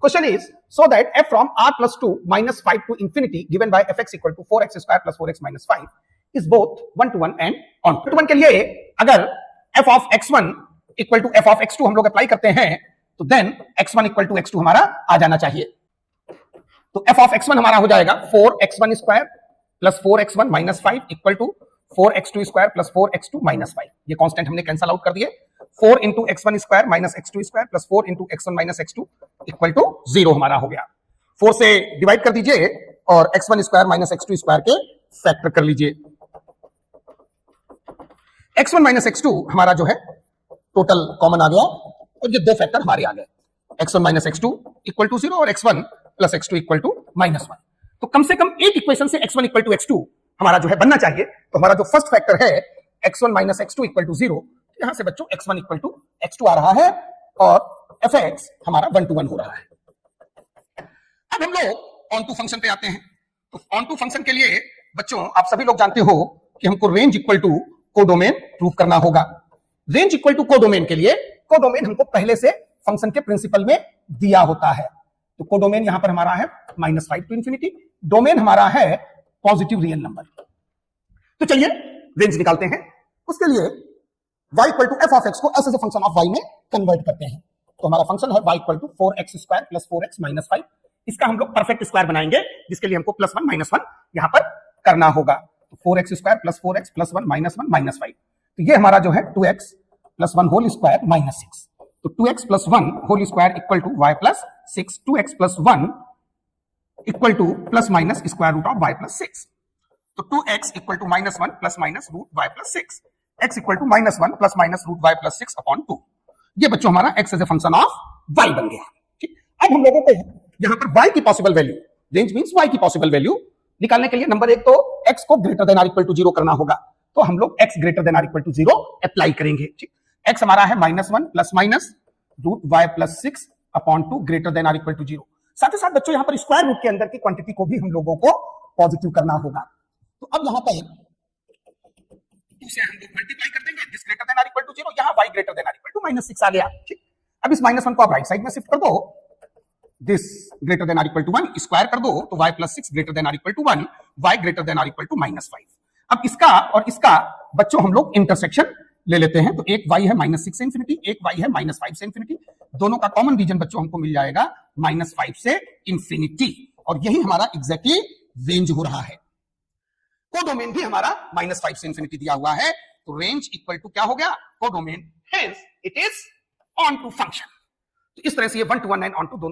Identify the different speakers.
Speaker 1: Question is, so that f from r plus 2 minus 5 to infinity given by fx equal to 4x square plus 4x minus 5 is both 1 to 1 and on to 1 के लिए अगर f of x1 equal to f of x2 हम लोग apply करते हैं तो then x1 equal to x2 हमारा आ जाना चाहिए। तो f of x1 हमारा हो जाएगा 4x1 square plus 4x1 minus 5 equal to 4x2 square plus 4x2 minus 5। ये कांस्टेंट हमने कैंसल आउट कर दिए। 4 into x1 square minus x2 square plus 4 into x1 minus x2 equal to 0 हमारा हो गया। 4 से डिवाइड कर दीजिए और x1 square minus x2 square के फैक्टर कर लीजिए। x1 माइनस x2 हमारा जो है टोटल कॉमन आ गया और ये दो फैक्टर हमारे आ गए। x1 minus x2 equal to 0 और x1 plus x2 equal to minus 1। तो कम से कम एक इक्वेशन से x1 इक्वल टू x2 हमारा जो है बनना चाहिए। तो हमारा जो फर्स्ट फैक्टर है x1 minus x2 equal to 0, यहां से बच्चों x1 इक्वल टू x2 आ रहा है और fx हमारा 1 to 1 हो रहा है। अब हम लोग ऑन टू फंक्शन पे आते हैं। तो ऑन टू फंक्शन के लिए बच्चों आप सभी लोग जानते हो कि हमको range equal to codomain prove करना होगा। रेंज इक्वल टू कोडोमेन के लिए कोडोमेन हमको पहले से फंक्शन के प्रिंसिपल में दिया होता है। तो कोडोमेन यहां पर हमारा है -5 टू इंफिनिटी, डोमेन हमारा है पॉजिटिव रियल नंबर। तो चलिए रेंज निकालते हैं। उसके लिए y equal to F of X को as as a function of y में कन्वर्ट करते हैं। तो हमारा फंक्शन है y equal to 4x square plus 4x minus 5। इसका हम लोग परफेक्ट स्क्वायर बनाएंगे जिसके लिए हमको +1 -1 यहां पर करना होगा। तो 4x square plus 4x plus 1 minus 5। तो ये हमारा जो है 2x plus 1 whole square minus 6। तो 2x plus 1 whole square equal to y plus 6। 2x plus 1 equal to plus minus square root of y plus 6। तो 2x equal to -1 plus minus root y plus 6। x equal to -1 plus minus root y plus 6 upon 2। ये बच्चों हमारा x as a function of y बन गया। ठीक, अब हम लोगों को यहां पर y की possible value, range means y की पॉसिबल वैल्यू निकालने के लिए नंबर एक तो x को greater than or equal to 0 करना होगा। तो हम लोग x greater than or equal to 0 apply करेंगे। ठीक, x हमारा है -1 plus minus root y plus 6 upon 2 greater than or equal to 0। साथ ही साथ बच्चों यहां पर स्क्वायर रूट के अंदर की क्वांटिटी को भी हम लोगों को पॉजिटिव करना होगा। तो अब यहां पर 2 से हम लोग मल्टीप्लाई कर देंगे, this greater than or equal to 0, यहां y greater than or equal to -6 आ गया। ठीक, अब इस -1 को आप राइट साइड में शिफ्ट कर दो, this greater than or equal to 1 square कर दो तो y plus 6 greater than or equal to 1, y greater than or equal to -5। अब इसका और इसका बच्चों हम लोग इंटरसेक्शन ले लेते हैं। तो एक y है -6 से इंफिनिटी, एक y है -5 से इंफिनिटी। दोनों का कॉमन रीजन बच्चों हमको मिल जाएगा -5 से इंफिनिटी, और यही हमारा एग्जैक्टली रेंज हो रहा है। कोडोमेन भी हमारा -5 से इंफिनिटी दिया हुआ है। तो रेंज इक्वल टू क्या हो गया, codomain, hence it is onto function. तो इस तरह से ये 1 to 1 एंड ऑन टू दोनों